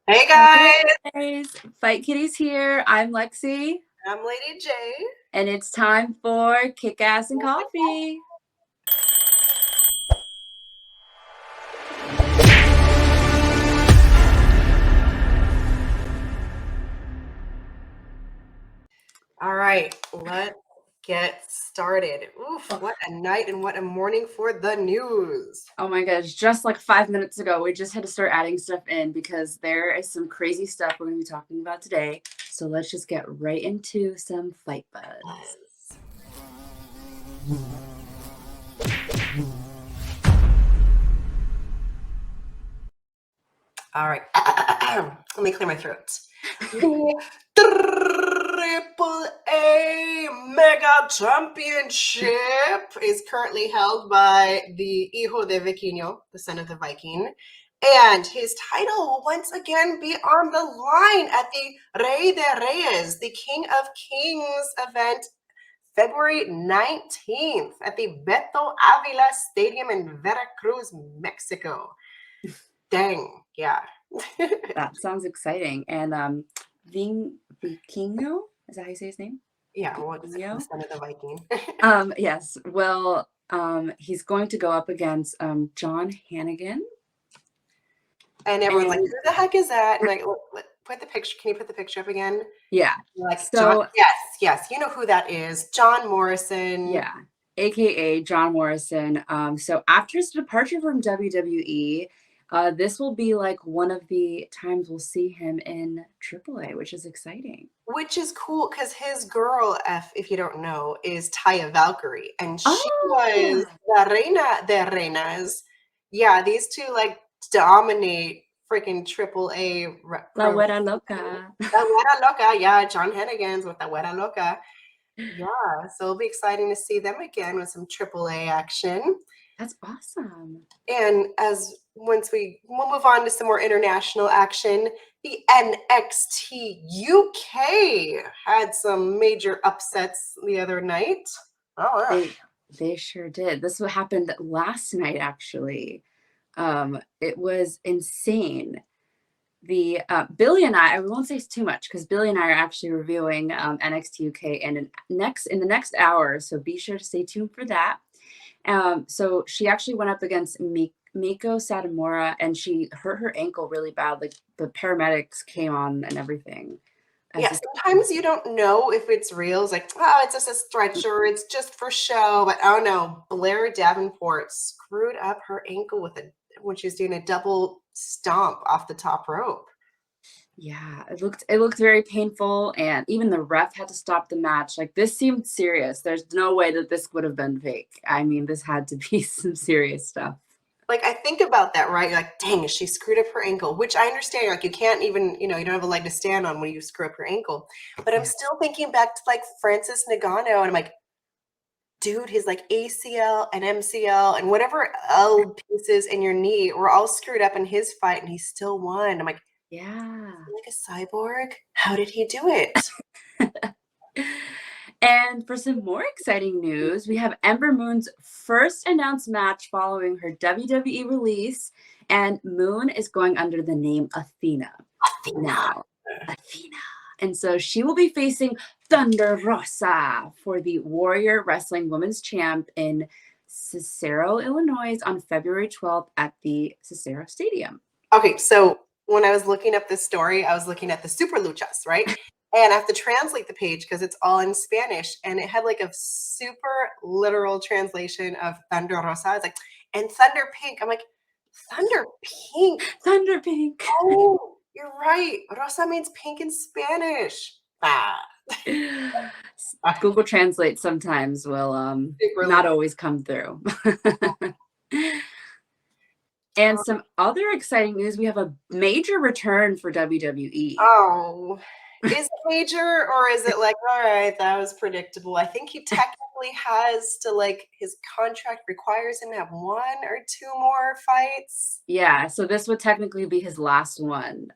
Hey Hey guys, guys, Fight Kitties here. I'm Lexi, I'm Lady J. and it's time for Kickass and Coffee. All right, let's get started. Oof, what a night and what a morning for the news. Oh my gosh, just like 5 minutes ago, we just had to start adding stuff in because there is some crazy stuff we're going to be talking about today. So let's just get right into some Fight Buzz. All right, let me clear my throat. The Triple A Mega Championship is currently held by the Hijo de Vikingo, the son of the Viking. And his title will once again be on the line at the Rey de Reyes, the King of Kings event, February 19th at the Beto Avila Stadium in Veracruz, Mexico. Dang, yeah. That sounds exciting. And Vikingo, is that how you say his name? Yeah, well, it's the Vikingo? son of the Viking. Yes. Well, he's going to go up against John Hannigan. And everyone's like, who the heck is that? And like, put the picture. Can you put the picture up again? Yeah. Like, So, John, yes, you know who that is. John Morrison. yeah, aka John Morrison. So after his departure from WWE, this will be like one of the times we'll see him in AAA, which is exciting. Which is cool because his girl, if you don't know, is Taya Valkyrie. And she was La Reina de Reinas. Yeah, these two like dominate freaking AAA. La Güera Loca. La Güera Loca, yeah, John Hennigan's with La Güera Loca. Yeah, so it'll be exciting to see them again with some AAA action. That's awesome. And we'll move on to some more international action. The NXT UK had some major upsets the other night. Oh, They sure did. This what happened last night, actually. It was insane. The Billy and I won't say too much because Billy and I are actually reviewing NXT UK and in the next hour, so be sure to stay tuned for that. So she actually went up against Miko Satomura and she hurt her ankle really bad. Like the paramedics came on and everything. Yeah, sometimes you don't know if it's real. It's like, oh, it's just a stretcher. It's just for show. But oh no, Blair Davenport screwed up her ankle when she was doing a double stomp off the top rope. Yeah, it looked very painful, and even the ref had to stop the match. Like this seemed serious. There's no way that this would have been fake. I mean, this had to be some serious stuff. Like I think about that, right? You're like, dang, she screwed up her ankle, which I understand. Like you can't even, you don't have a leg to stand on when you screw up your ankle. But I'm still thinking back to like Francis Ngannou, and I'm like, dude, his like ACL and MCL and whatever L pieces in your knee were all screwed up in his fight, and he still won. I'm like, yeah, like a cyborg. How did he do it? And for some more exciting news, we have Ember Moon's first announced match following her WWE release, and Moon is going under the name Athena. Now. Athena. And so she will be facing Thunder Rosa for the Warrior Wrestling Women's Champ in Cicero, Illinois on February 12th at the Cicero Stadium. Okay, so when I was looking up this story, I was looking at the Super Luchas, right? And I have to translate the page because it's all in Spanish. And it had like a super literal translation of Thunder Rosa. It's like, and Thunder Pink. I'm like, Thunder Pink? Thunder Pink. Oh, you're right. Rosa means pink in Spanish. Google Translate sometimes will not always come through. And some other exciting news, we have a major return for WWE. Oh, is it major or is it like, all right, that was predictable? I think he technically has to, like, his contract requires him to have 1 or 2 more fights. Yeah, so this would technically be his last one.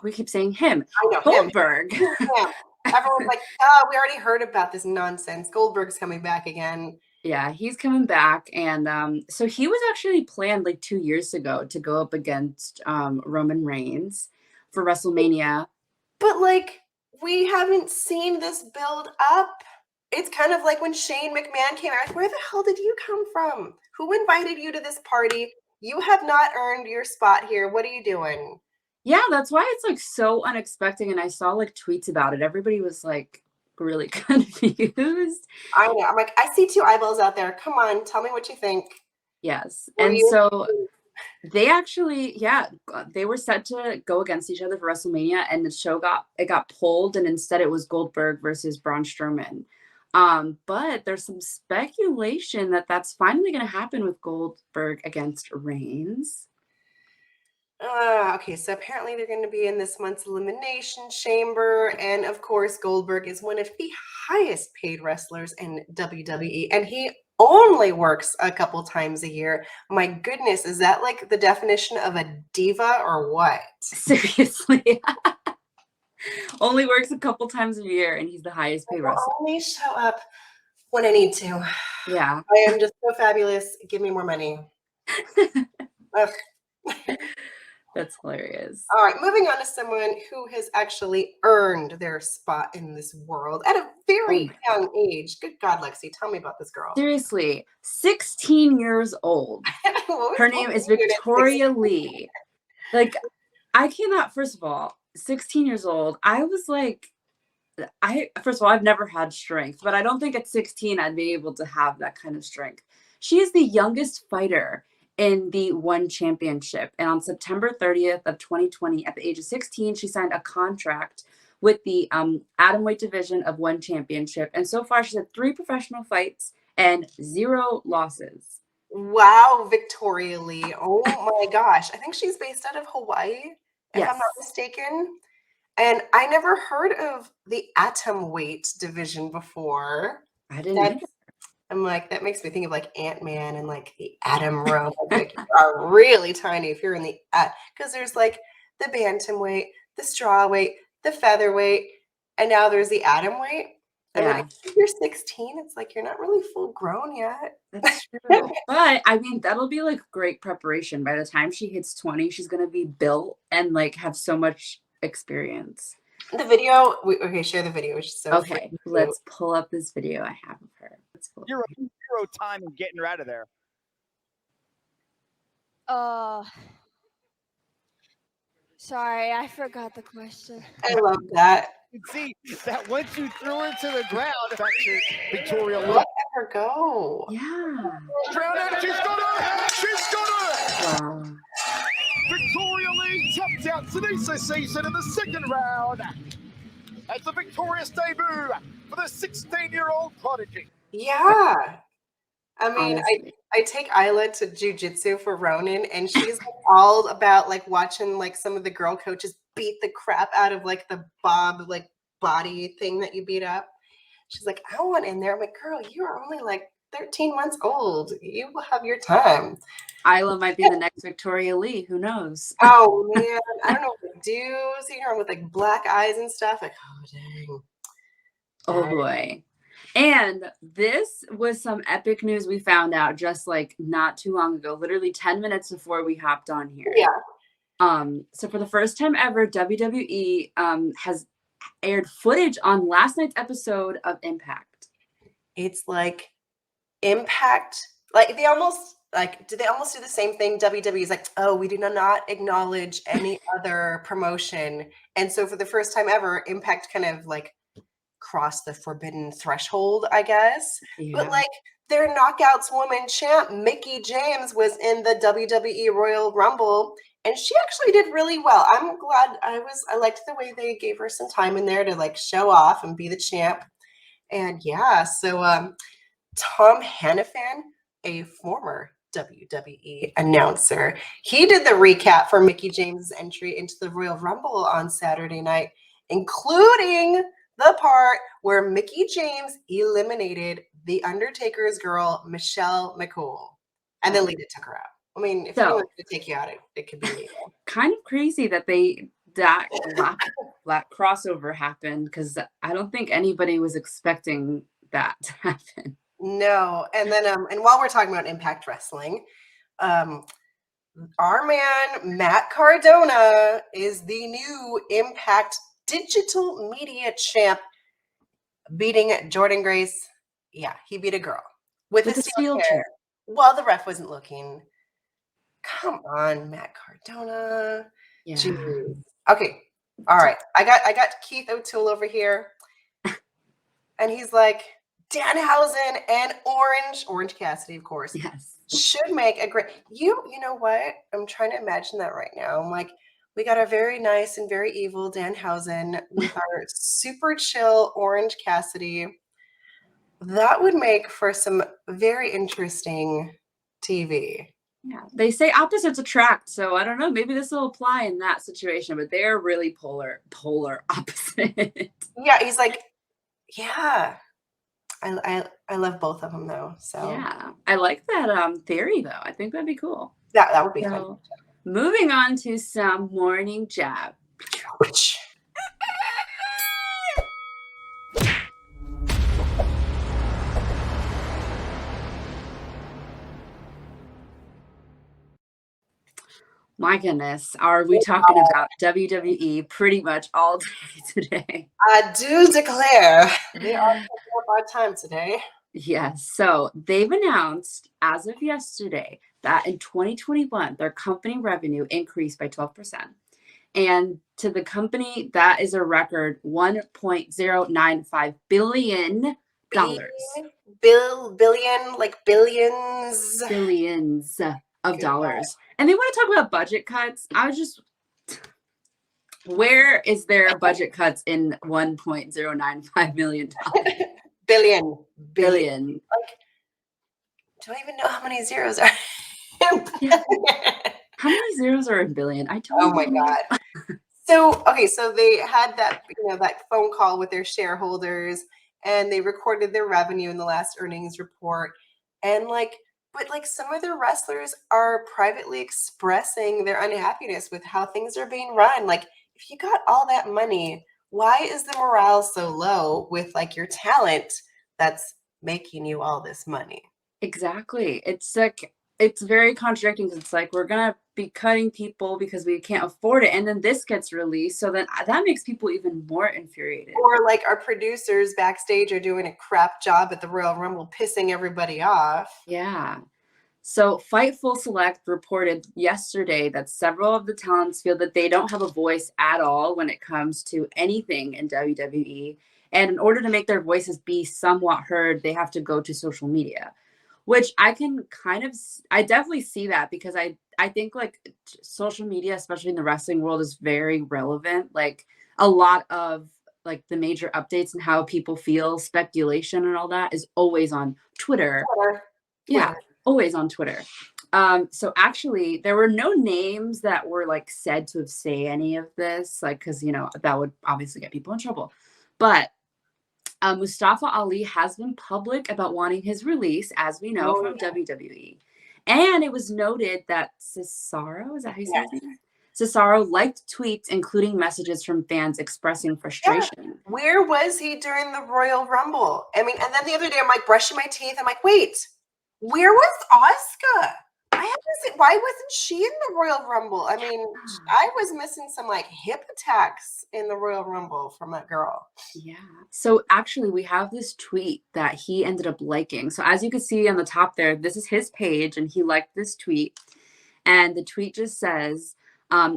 We keep saying him. I know, Goldberg. Yeah. Everyone's like, oh, we already heard about this nonsense. Goldberg's coming back again. Yeah, he's coming back, and so he was actually planned like 2 years ago to go up against Roman Reigns for WrestleMania. But like, we haven't seen this build up. It's kind of like when Shane McMahon came out. Where the hell did you come from? Who invited you to this party? You have not earned your spot here. What are you doing? Yeah, that's why it's like so unexpected. And I saw like tweets about it. Everybody was like really confused. I know. I'm like, I see two eyeballs out there. Come on, tell me what you think. Yes. Were And you? so they actually, yeah, they were set to go against each other for WrestleMania, and the show got pulled, and instead it was Goldberg versus Braun Strowman. But there's some speculation that that's finally going to happen with Goldberg against Reigns. Okay, so apparently they're going to be in this month's Elimination Chamber. And of course, Goldberg is one of the highest paid wrestlers in WWE. And he only works a couple times a year. My goodness, is that like the definition of a diva or what? Seriously. Only works a couple times a year, and he's the highest paid wrestler. I'll only show up when I need to. Yeah. I am just so fabulous. Give me more money. Ugh. That's hilarious. All right, moving on to someone who has actually earned their spot in this world at a very young age. Good God, Lexi, tell me about this girl. Seriously, 16 years old. Her name is Victoria Lee. Like, I cannot, first of all, 16 years old, I was like, first of all, I've never had strength, but I don't think at 16 I'd be able to have that kind of strength. She is the youngest fighter in the One Championship. And on September 30th of 2020, at the age of 16, she signed a contract with the atomweight division of One Championship. And so far, she's had 3 professional fights and 0 losses. Wow, Victoria Lee. Oh my gosh. I think she's based out of Hawaii, if I'm not mistaken. And I never heard of the atomweight division before. I didn't either. I'm like, that makes me think of like Ant-Man and like the atom realm. Like, you are really tiny if you're in the because there's like the bantamweight, the strawweight, the featherweight, and now there's the atomweight. And then if you're 16, it's like you're not really full grown yet. That's true. But I mean, that'll be like great preparation. By the time she hits 20, she's gonna be built and like have so much experience. The video, okay, share the video. Which is so okay, let's pull up this video I have of her. Let's pull Zero time in getting her out of there. Sorry, I forgot the question. I love that. You can see that once you threw her to the ground, Victoria Lee. Let her go. Yeah. She's got her. She's got her. Wow. Victoria Lee tapped out Denise season in the second round. That's a victorious debut for the 16-year-old prodigy. Yeah. I mean, I take Isla to jujitsu for Ronin, and she's like all about like watching like some of the girl coaches beat the crap out of like the bob like body thing that you beat up. She's like, I want in there. I'm like, girl, you are only like 13 months old. You will have your time. Isla might be the next Victoria Lee. Who knows? Oh man, I don't know what to do. Seeing her with like black eyes and stuff. Like, oh dang. Oh boy. And this was some epic news we found out just like not too long ago, literally 10 minutes before we hopped on here. Yeah. So for the first time ever, WWE has aired footage on last night's episode of Impact. It's like Impact, like did they almost do the same thing? WWE is like, oh, we do not acknowledge any other promotion. And so for the first time ever, Impact kind of like crossed the forbidden threshold, I guess. Yeah. But like their Knockouts Woman champ, Mickie James, was in the WWE Royal Rumble, and she actually did really well. I'm glad I liked the way they gave her some time in there to like show off and be the champ. And yeah, so Tom Hannafan, a former WWE announcer, he did the recap for Mickie James' entry into the Royal Rumble on Saturday night, including the part where Mickie James eliminated The Undertaker's girl, Michelle McCool, and then Lita took her out. I mean, if anyone could take you out, it could be Lita. Kind of crazy that that crossover happened, because I don't think anybody was expecting that to happen. No. And then and while we're talking about Impact Wrestling, our man Matt Cardona is the new Impact Digital Media Champ, beating Jordan Grace. Yeah, he beat a girl with a steel chair. Well, the ref wasn't looking. Come on, Matt Cardona. Yeah. Jeez. Okay. All right. I got Keith O'Toole over here. And he's like, Danhausen and Orange Cassidy, of course, Yes. should make a great. You know what? I'm trying to imagine that right now. I'm like, we got a very nice and very evil Danhausen with our super chill Orange Cassidy. That would make for some very interesting TV. Yeah, they say opposites attract, so I don't know. Maybe this will apply in that situation, but they're really polar opposite. Yeah, he's like, yeah. I love both of them though. So yeah, I like that theory though. I think that'd be cool. That would be fun. So, moving on to some morning jab. My goodness, are we talking about WWE pretty much all day today? I do declare they are taking up our time today. Yes, so they've announced as of yesterday that in 2021, their company revenue increased by 12%. And to the company, that is a record $1.095 billion. Billion, like billions. Billions of dollars. And they want to talk about budget cuts. Where is there budget cuts in $1.095 million? Billion. Like, do I even know how many zeros are in billion? How many zeros are in billion? I don't know. Oh my God. So they had that, that phone call with their shareholders, and they recorded their revenue in the last earnings report. And but some of their wrestlers are privately expressing their unhappiness with how things are being run. Like, if you got all that money, why is the morale so low with your talent that's making you all this money? Exactly. It's very contradicting because it's like, we're going to be cutting people because we can't afford it. And then this gets released. So then that makes people even more infuriated. Or our producers backstage are doing a crap job at the Royal Rumble, pissing everybody off. Yeah. So Fightful Select reported yesterday that several of the talents feel that they don't have a voice at all when it comes to anything in WWE. And in order to make their voices be somewhat heard, they have to go to social media, which I can I definitely see that, because I think social media, especially in the wrestling world, is very relevant. Like, a lot of the major updates and how people feel, speculation and all that is always on Twitter. Yeah, always on Twitter. So actually there were no names that were said to have say any of this, because that would obviously get people in trouble. But Mustafa Ali has been public about wanting his release, as we know from WWE. And it was noted that Cesaro, is that how you say his name? Cesaro liked tweets, including messages from fans expressing frustration. Yeah. Where was he during the Royal Rumble? I mean, and then the other day I'm brushing my teeth. I'm wait, where was Asuka? Why wasn't she in the Royal Rumble? I mean, I was missing some hip attacks in the Royal Rumble from that girl. Yeah. So actually we have this tweet that he ended up liking. So as you can see on the top there, this is his page and he liked this tweet. And the tweet just says,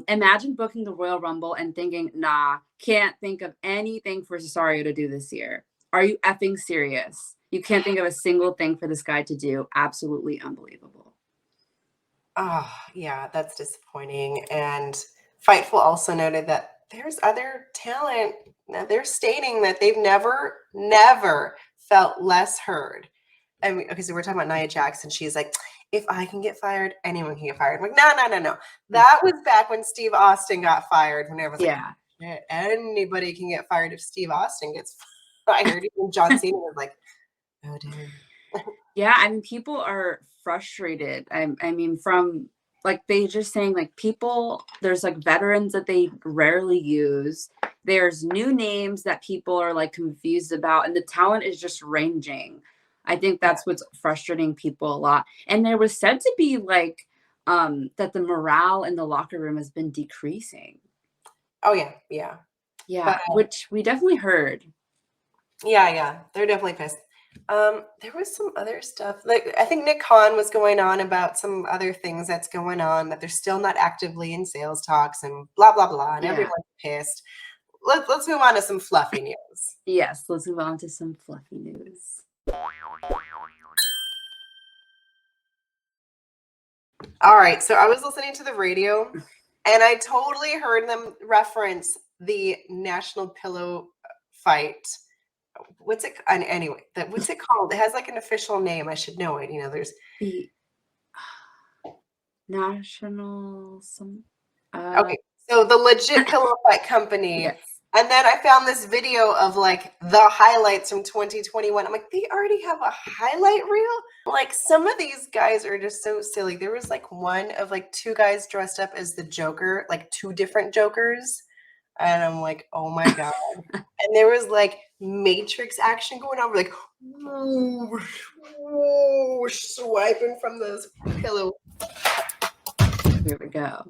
imagine booking the Royal Rumble and thinking, nah, can't think of anything for Cesaro to do this year. Are you effing serious? You can't think of a single thing for this guy to do. Absolutely unbelievable. Oh, yeah, that's disappointing. And Fightful also noted that there's other talent. Now, they're stating that they've never felt less heard. I mean, okay, so we're talking about Nia Jackson. She's like, if I can get fired, anyone can get fired. I'm no. That was back when Steve Austin got fired. When everyone was anybody can get fired if Steve Austin gets fired. Even John Cena was like, oh, damn. Yeah, I mean, people are frustrated. I mean, from they just saying people, there's veterans that they rarely use. There's new names that people are confused about, and the talent is just ranging. I think that's what's frustrating people a lot. And there was said to be like that the morale in the locker room has been decreasing. Oh yeah, yeah. Yeah, But, which we definitely heard. yeah, they're definitely pissed. There was some other stuff. Like I think Nick Khan was going on about some other things that's going on, that they're still not actively in sales talks and blah blah blah, and Yeah. everyone's pissed. Let's move on to some fluffy news. Yes, let's move on to some fluffy news. All right, so I was listening to the radio, and I totally heard them reference the National Pillow fight. What's it? Anyway, what's it called? It has like an official name. I should know it. You know, there's The national some. okay. So the legit pillow fight company. Yes. And then I found this video of like the highlights from 2021. I'm like, they already have a highlight reel? Like some of these guys are just so silly. There was like one of like two guys dressed up as the Joker, like two different Jokers. And I'm like, oh my God. And there was like Matrix action going on. We're like, whoosh, whoosh, swiping from this pillow. Here we go.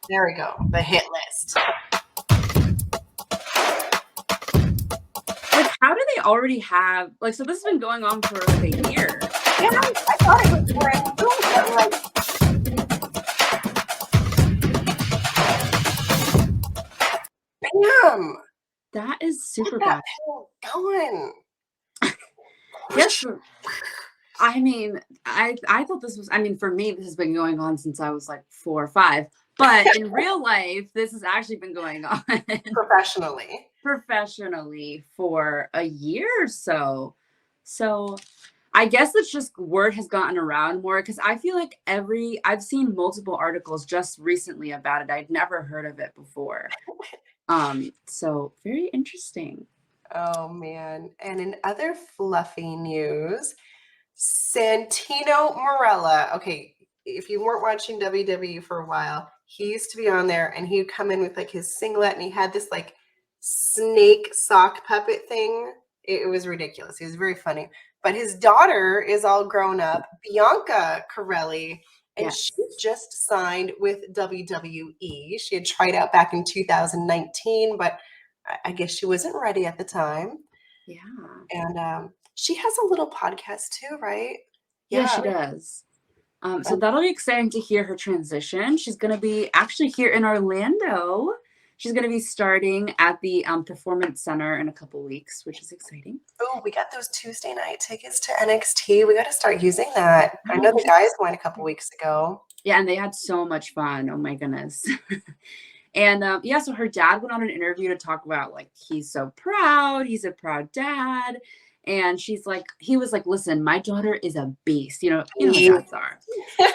There we go. The hit list. Like, how do they already have like? So this has been going on for like a year. Yeah, I thought it was brand new, but like, bam! That is super Get that bad. pillow going. Yes. I mean, I thought this was. I mean, for me, this has been going on since I was like 4 or 5. But in real life, this has actually been going on professionally for a year or so. So I guess it's just word has gotten around more because I feel like I've seen multiple articles just recently about it. I'd never heard of it before. So very interesting. Oh man. And in other fluffy news, Santino Marella. Okay, if you weren't watching WWE for a while, he used to be on there and he'd come in with like his singlet and he had this like snake sock puppet thing. It was ridiculous. He was very funny. But his daughter is all grown up, Bianca Corelli, and Yes. she just signed with WWE. She had tried out back in 2019, but I guess she wasn't ready at the time. Yeah. And she has a little podcast too, right? Yeah, she does. So that'll be exciting to hear her transition. She's going to be actually here in Orlando. She's going to be starting at the Performance Center in a couple weeks, which is exciting. Oh, we got those Tuesday night tickets to NXT. We got to start using that. I know the guys went a couple weeks ago. Yeah, and they had so much fun. Oh my goodness. And yeah, so her dad went on an interview to talk about like he's so proud. He's a proud dad. And he was like, listen, my daughter is a beast. You know how dads are.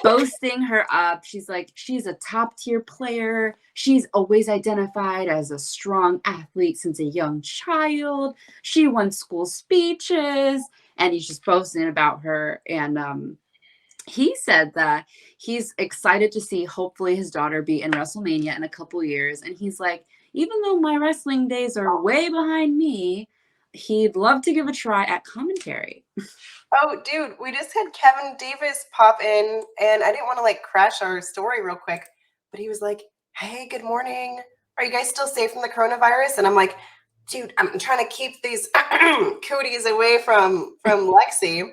Boasting her up. She's like, she's a top tier player. She's always identified as a strong athlete since a young child. She won school speeches. And he's just boasting about her. And he said that he's excited to see hopefully his daughter be in WrestleMania in a couple years. And he's like, even though my wrestling days are way behind me, he'd love to give a try at commentary. Oh, dude, we just had Kevin Davis pop in, and I didn't want to like crash our story real quick, but he was like, hey, good morning. Are you guys still safe from the coronavirus? And I'm like, dude, I'm trying to keep these cooties away from Lexi.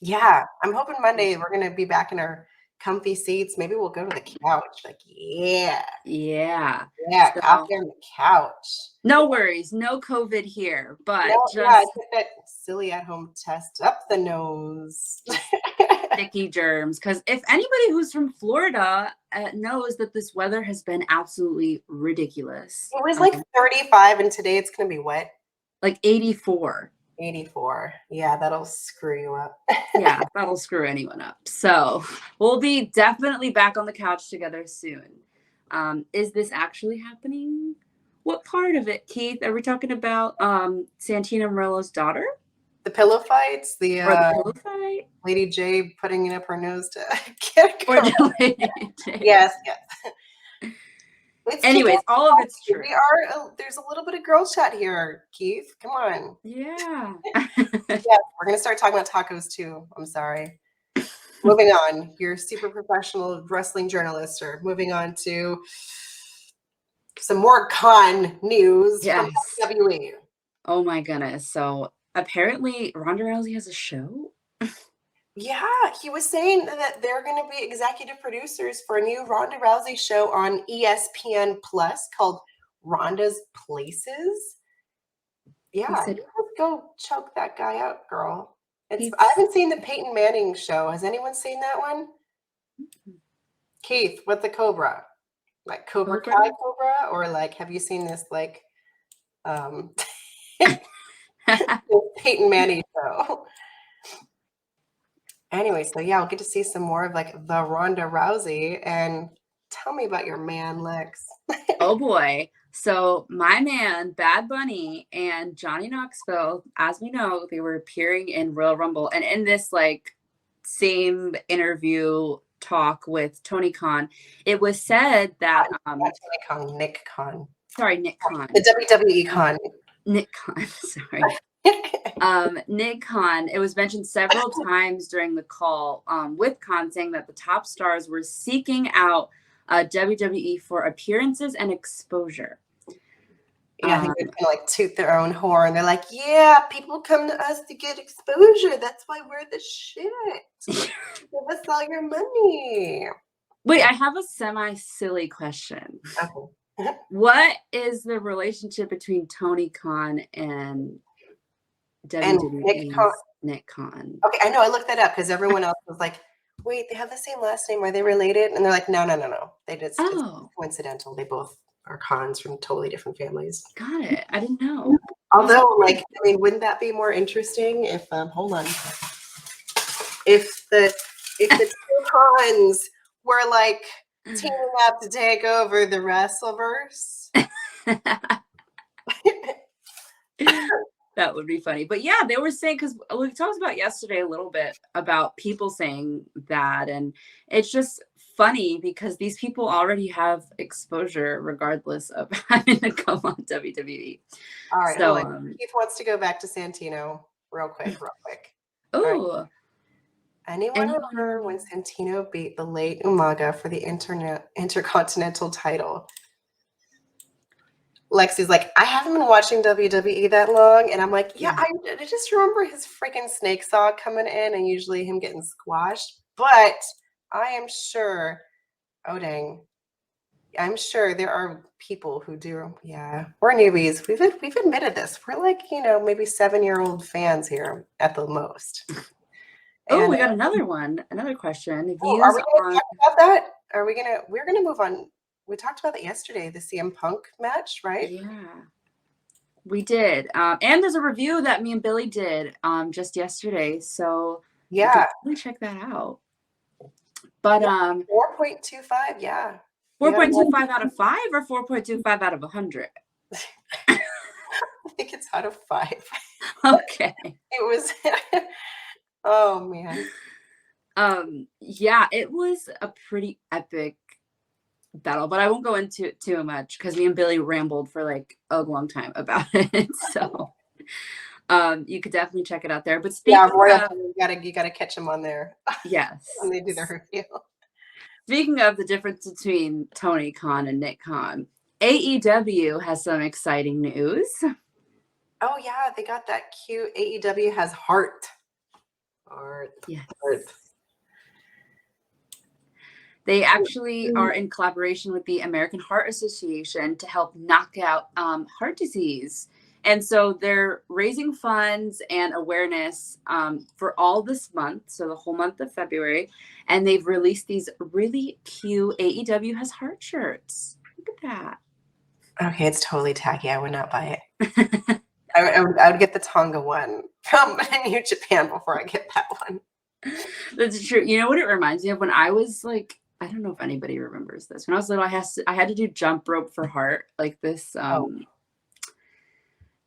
Yeah, I'm hoping Monday we're going to be back in our comfy seats. Maybe we'll go to the couch. Like, yeah, So, coffee on the couch. No worries, no COVID here, but I just took that silly at-home test up the nose. sticky germs. Because if anybody who's from Florida knows that this weather has been absolutely ridiculous. It was like 35, and today it's going to be what? Like 84. 84. Yeah, that'll screw you up. Yeah, that'll screw anyone up. So we'll be definitely back on the couch together soon. Is this actually happening? What part of it, Keith? Are we talking about Santino Marella's daughter? The pillow fights, Or the pillow fight? Lady J putting it up her nose to get a Or corona. the Lady J? Yes. Anyways, all of it's true. There's a little bit of girl chat here, Keith. Come on. Yeah. Yeah, we're gonna start talking about tacos too. I'm sorry. Moving on. You're a super professional wrestling journalist. Or moving on to some more con news from WWE. Oh my goodness. So apparently Ronda Rousey has a show. Yeah, he was saying that they're going to be executive producers for a new Ronda Rousey show on ESPN Plus called Ronda's Places. Yeah, you just go choke that guy out, girl. I haven't seen the Peyton Manning show. Has anyone seen that one? Keith, with the Cobra, like Cobra Kai Cobra, or like have you seen this like Peyton Manning show? Anyway, so yeah, I'll get to see some more of like the Ronda Rousey. And tell me about your man, Lex. Oh boy. So my man, Bad Bunny and Johnny Knoxville, as we know, they were appearing in Royal Rumble. And in this like same interview talk with Tony Khan, it was said that Nick Khan. Sorry, Nick Khan. The WWE Khan. Nick Khan, sorry. Nick Khan, it was mentioned several times during the call with Khan saying that the top stars were seeking out WWE for appearances and exposure. Yeah, I think they kind of like toot their own horn. They're like, yeah, people come to us to get exposure. That's why we're the shit. Give us all your money. Wait, I have a semi-silly question. Okay. What is the relationship between Tony Khan and WWE's Nick Khan? Okay, I know. I looked that up because everyone else was like, wait, they have the same last name. Are they related? And they're like, no. They just it's coincidental. They both are Khans from totally different families. Got it. I didn't know. Although, like, I mean, wouldn't that be more interesting if hold on. If the two Khans were like teaming up to take over the Wrestleverse? That would be funny. But yeah, they were saying, because we talked about yesterday a little bit about people saying that, and it's just funny because these people already have exposure regardless of having to come on WWE. All right, so Keith wants to go back to Santino real quick. Oh, right. Anyone remember when Santino beat the late Umaga for the Intercontinental title? Lexi's like, I haven't been watching WWE that long. And I'm like, yeah. I just remember his freaking snake saw coming in and usually him getting squashed. But I am sure, I'm sure there are people who do. Yeah, we're newbies. We've admitted this. We're like, maybe 7-year-old fans here at the most. Oh, we got another question. Are we going to talk about that? We're going to move on. We talked about that yesterday, the CM Punk match, right? Yeah, we did. And there's a review that me and Billy did just yesterday. So yeah, you can check that out. But 4.25, yeah. 4.25 out of 5 or 4.25 out of 100? I think it's out of 5. Okay. It was oh man. Yeah, it was a pretty epic battle, but I won't go into it too much because me and Billy rambled for like a long time about it. So you could definitely check it out there. But speaking of, you gotta catch them on there. Yes. When they do their review. Speaking of the difference between Tony Khan and Nick Khan, AEW has some exciting news. Oh yeah, they got that cute AEW has heart. Yes. Heart. They actually are in collaboration with the American Heart Association to help knock out heart disease. And so they're raising funds and awareness for all this month, so the whole month of February. And they've released these really cute AEW has heart shirts. Look at that. Okay, it's totally tacky. I would not buy it. I would get the Tonga one from New Japan before I get that one. That's true. You know what it reminds me of? When I was like, I don't know if anybody remembers this. When I was little, I had to do jump rope for heart, like this. I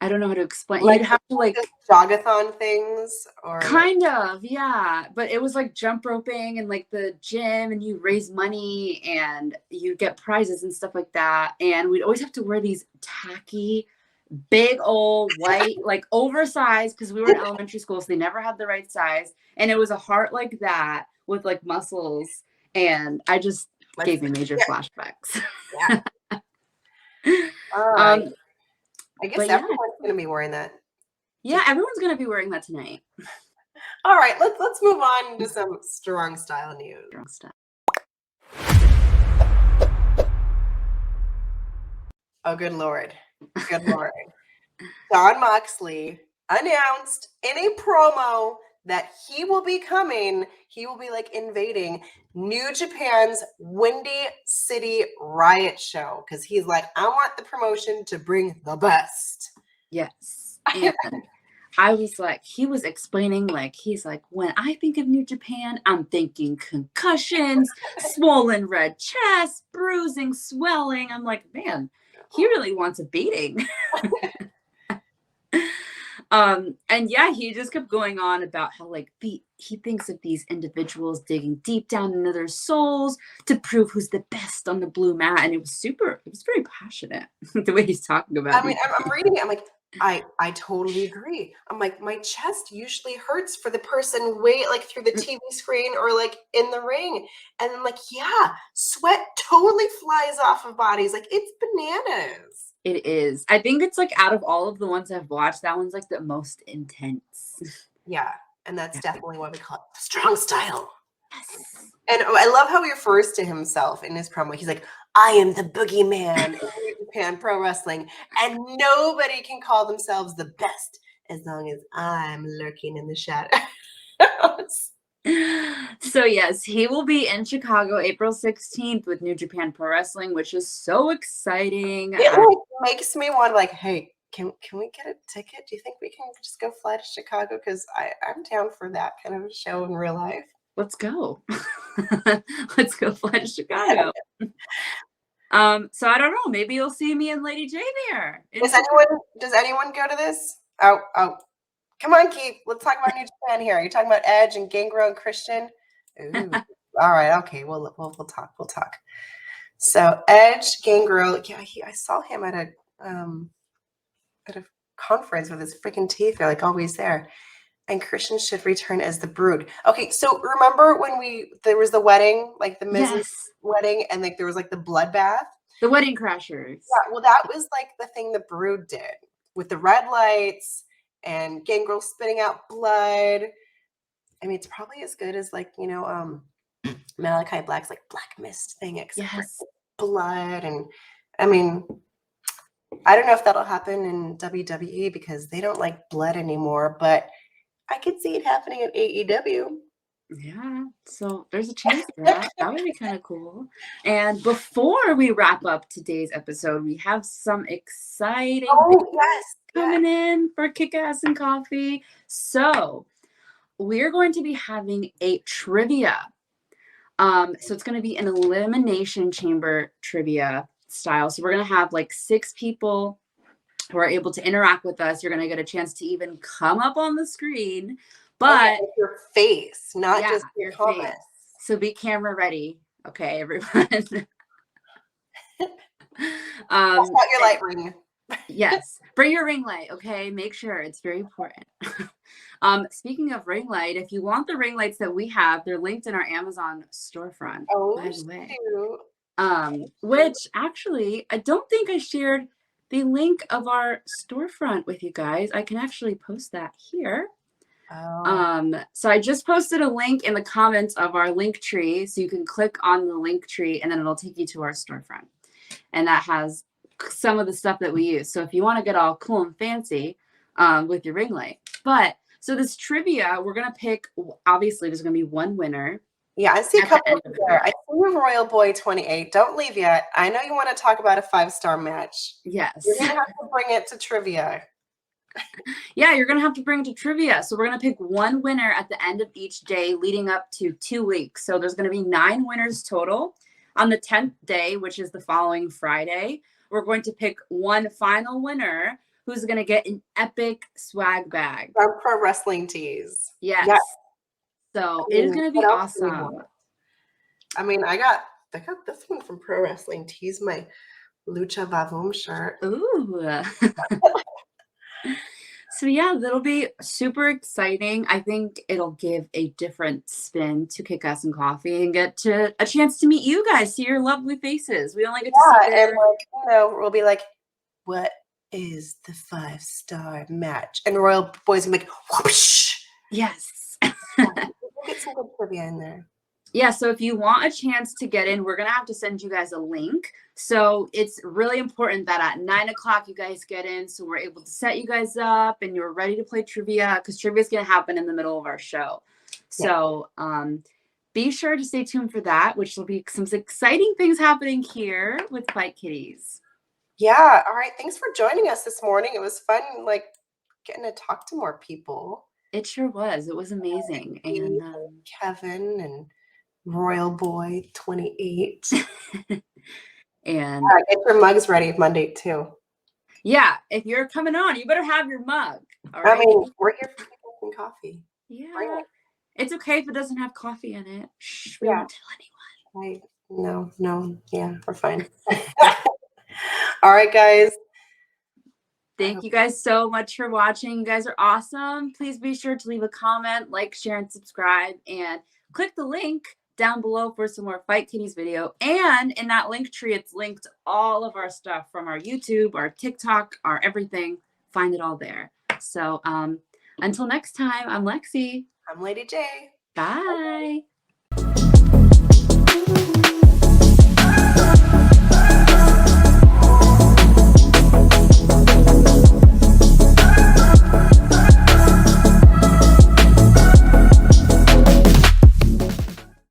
I don't know how to explain. Like, You'd have to like just jogathon things, or kind of, yeah. But it was like jump roping and like the gym, and you raise money and you get prizes and stuff like that. And we'd always have to wear these tacky, big old white, like oversized, because we were in elementary school, so they never had the right size. And it was a heart like that with like muscles, and I just gave me major flashbacks. Yeah. All right. I guess but everyone's gonna be wearing that. Yeah, everyone's gonna be wearing that tonight. All right, let's move on to some strong style news. Strong stuff. Oh, good Lord. Good Lord. Jon Moxley announced in a promo that he will be like invading New Japan's Windy City Riot show, because he's like, I want the promotion to bring the best. Yes. And I was like, he was explaining, like, he's like, when I think of New Japan, I'm thinking concussions, swollen red chest, bruising, swelling. I'm like, man, he really wants a beating. And yeah, he just kept going on about how like he thinks of these individuals digging deep down into their souls to prove who's the best on the blue mat. And it was very passionate the way he's talking about it. I mean, I'm reading it, I'm like, I totally agree. I'm like, my chest usually hurts for the person way like through the TV screen or like in the ring. And I'm like, yeah, sweat totally flies off of bodies. Like, it's bananas. It is. I think it's like out of all of the ones I've watched, that one's like the most intense. Yeah. And that's definitely what we call it, strong style. Yes. And I love how he refers to himself in his promo. He's like, I am the boogeyman in New Japan Pro Wrestling, and nobody can call themselves the best as long as I'm lurking in the shadows. So yes, he will be in Chicago April 16th with New Japan Pro Wrestling, which is so exciting. It like makes me want to like, hey, can we get a ticket? Do you think we can just go fly to Chicago? Because I'm down for that kind of a show in real life. Let's go. Let's go fly to Chicago. So I don't know. Maybe you'll see me and Lady J there. Does anyone go to this? Oh, come on, Keith. Let's talk about New Japan here. You're talking about Edge and Gangrel and Christian. Ooh. All right. Okay. We'll talk. We'll talk. So Edge, Gangrel. Yeah, I saw him at a conference with his freaking teeth. They're like always there. And Christian should return as the Brood. Okay, so remember when there was the wedding, like the Miz's wedding, and like there was like the bloodbath? The Wedding Crashers. Yeah, well, that was like the thing the Brood did with the red lights and Gangrel spitting out blood. I mean, it's probably as good as like, Malachi Black's like Black Mist thing, except for blood. And I mean, I don't know if that'll happen in WWE because they don't like blood anymore, but I could see it happening at AEW. Yeah, so there's a chance for that. That would be kind of cool. And before we wrap up today's episode, we have some exciting things coming in for Kickass and Coffee. So we're going to be having a trivia. So it's going to be an elimination chamber trivia style. So we're going to have like 6 people who are able to interact with us. You're going to get a chance to even come up on the screen, but your face, not just your comments. Face. So be camera ready. Okay, everyone. Not your light ring. Yes. Bring your ring light. Okay. Make sure it's very important. Speaking of ring light, if you want the ring lights that we have, they're linked in our Amazon storefront. Oh, by the way. Which actually, I don't think I shared the link of our storefront with you guys. I can actually post that here. So I just posted a link in the comments of our link tree, so you can click on the link tree and then it'll take you to our storefront, and that has some of the stuff that we use. So if you want to get all cool and fancy with your ring light. But so this trivia, we're gonna pick, obviously there's gonna be one winner. Yeah, I see a couple there. I see you, Royal Boy 28. Don't leave yet. I know you want to talk about a 5-star match. Yes. You're going to have to bring it to trivia. Yeah, you're going to have to bring it to trivia. So we're going to pick one winner at the end of each day leading up to 2 weeks. So there's going to be 9 winners total. On the 10th day, which is the following Friday, we're going to pick one final winner who's going to get an epic swag bag. From Pro Wrestling Tees. Yes. Yes. So it is going to be What else do we awesome. want? I mean, I got this one from Pro Wrestling Tees, my Lucha Vavoom shirt. Ooh. So yeah, that'll be super exciting. I think it'll give a different spin to Kickass and Coffee and get to a chance to meet you guys, see your lovely faces. We only get to see And we'll be like, what is the 5-star match? And Royal Boys will be like, whoosh. Yes. We'll get some good trivia in there. Yeah, so if you want a chance to get in, we're going to have to send you guys a link. So it's really important that at 9 o'clock you guys get in so we're able to set you guys up and you're ready to play trivia because trivia is going to happen in the middle of our show. So be sure to stay tuned for that, which will be some exciting things happening here with Fight Kitties. Yeah. All right. Thanks for joining us this morning. It was fun, like, getting to talk to more people. It sure was. It was amazing. And Kevin and Royal Boy 28. and Get your mugs ready Monday too. yeah, if you're coming on, you better have your mug. All right? I mean, we're here for Kickass and Coffee. Yeah. It's okay if it doesn't have coffee in it. Shh, we Yeah. won't tell anyone. No. Yeah, we're fine. All right, guys. Thank you guys so much for watching. You guys are awesome. Please be sure to leave a comment, like, share, and subscribe. And click the link down below for some more Fight Kitties video. And in that link tree, it's linked to all of our stuff from our YouTube, our TikTok, our everything. Find it all there. So until next time, I'm Lexi. I'm Lady J. Bye.